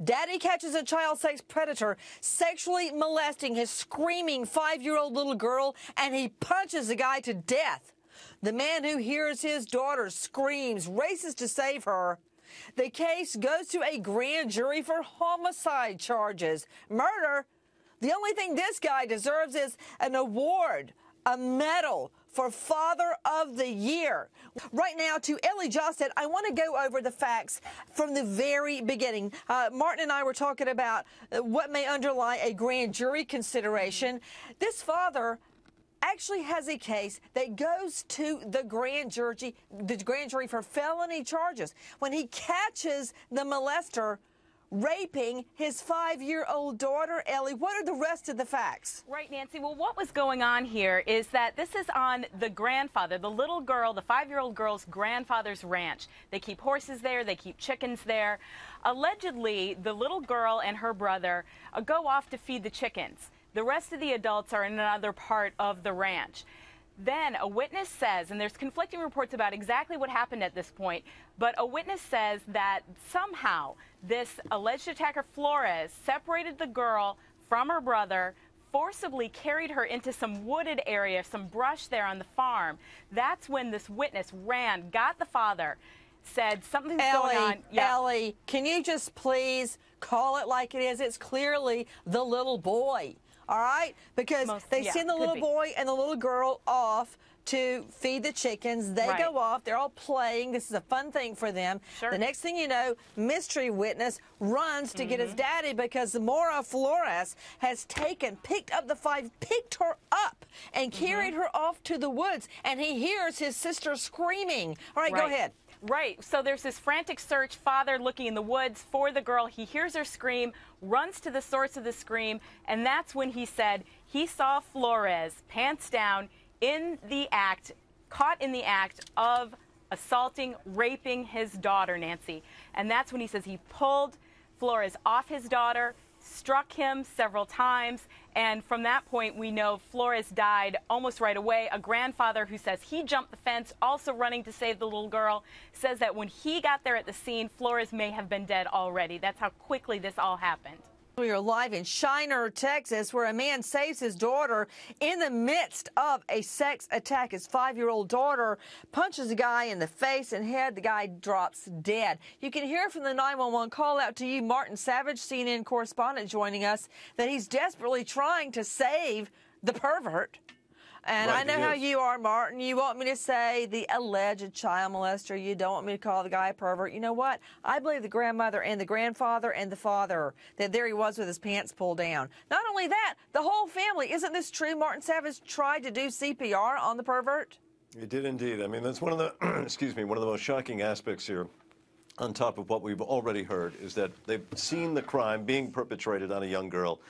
Daddy catches a child sex predator sexually molesting his screaming 5-year-old little girl, and he punches the guy to death. The man who hears his daughter screams races to save her. The case goes to a grand jury for homicide charges. Murder? The only thing this guy deserves is an award, a medal for Father of the Year. Right now, to Ellie Jostet, I want to go over the facts from the very beginning. Martin and I were talking about what may underlie a grand jury consideration. This father actually has a case that goes to the grand jury for felony charges when he catches the molester raping his 5-year-old daughter. Ellie, what are the rest of the facts? Right, Nancy. Well, what was going on here is that this is on the grandfather, the little girl, the 5-year-old girl's grandfather's ranch. They keep horses there. They keep chickens there. Allegedly, the little girl and her brother go off to feed the chickens. The rest of the adults are in another part of the ranch. Then a witness says, and there's conflicting reports about exactly what happened at this point, but a witness says that somehow this alleged attacker, Flores, separated the girl from her brother, forcibly carried her into some wooded area, some brush there on the farm. That's when this witness ran, got the father, said something's going on. Yeah. Ellie, can you just please call it like it is? It's clearly the little boy. All right? Because they send the little boy and the little girl off to feed the chickens. They go off. They're all playing. This is a fun thing for them. Sure. The next thing you know, mystery witness runs to get his daddy because Mora Flores has picked up the 5, picked her up and carried her off to the woods. And he hears his sister screaming. All right, go ahead. Right. So there's this frantic search, father looking in the woods for the girl. He hears her scream, runs to the source of the scream, and that's when he said he saw Flores, pants down, in the act, caught in the act of assaulting, raping his daughter, Nancy. And that's when he says he pulled Flores off his daughter, struck him several times, and from that point we know Flores died almost right away. A grandfather who says he jumped the fence, also running to save the little girl, says that when he got there at the scene, Flores may have been dead already. That's how quickly this all happened. We are live in Shiner, Texas, where a man saves his daughter in the midst of a sex attack. His 5-year-old daughter punches a guy in the face and head. The guy drops dead. You can hear from the 911 call out to you, Martin Savage, CNN correspondent, joining us, that he's desperately trying to save the pervert. And I know how you are, Martin. You want me to say the alleged child molester. You don't want me to call the guy a pervert. You know what? I believe the grandmother and the grandfather and the father, that there he was with his pants pulled down. Not only that, the whole family. Isn't this true? Martin Savage tried to do CPR on the pervert? It did indeed. I mean, that's one of the, excuse me, one of the most shocking aspects here, on top of what we've already heard, is that they've seen the crime being perpetrated on a young girl.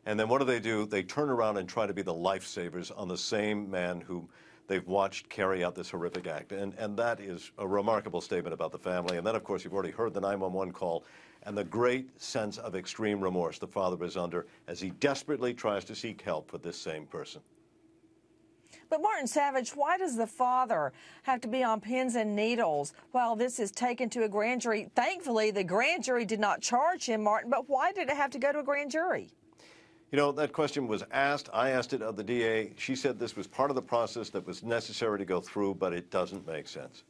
And then what do? They turn around and try to be the lifesavers on the same man who they've watched carry out this horrific act. And that is a remarkable statement about the family. And then, of course, you've already heard the 911 call and the great sense of extreme remorse the father is under as he desperately tries to seek help for this same person. But Martin Savage, why does the father have to be on pins and needles while this is taken to a grand jury? Thankfully, the grand jury did not charge him, Martin, but why did it have to go to a grand jury? You know, that question was asked. I asked it of the DA. She said this was part of the process that was necessary to go through, but it doesn't make sense.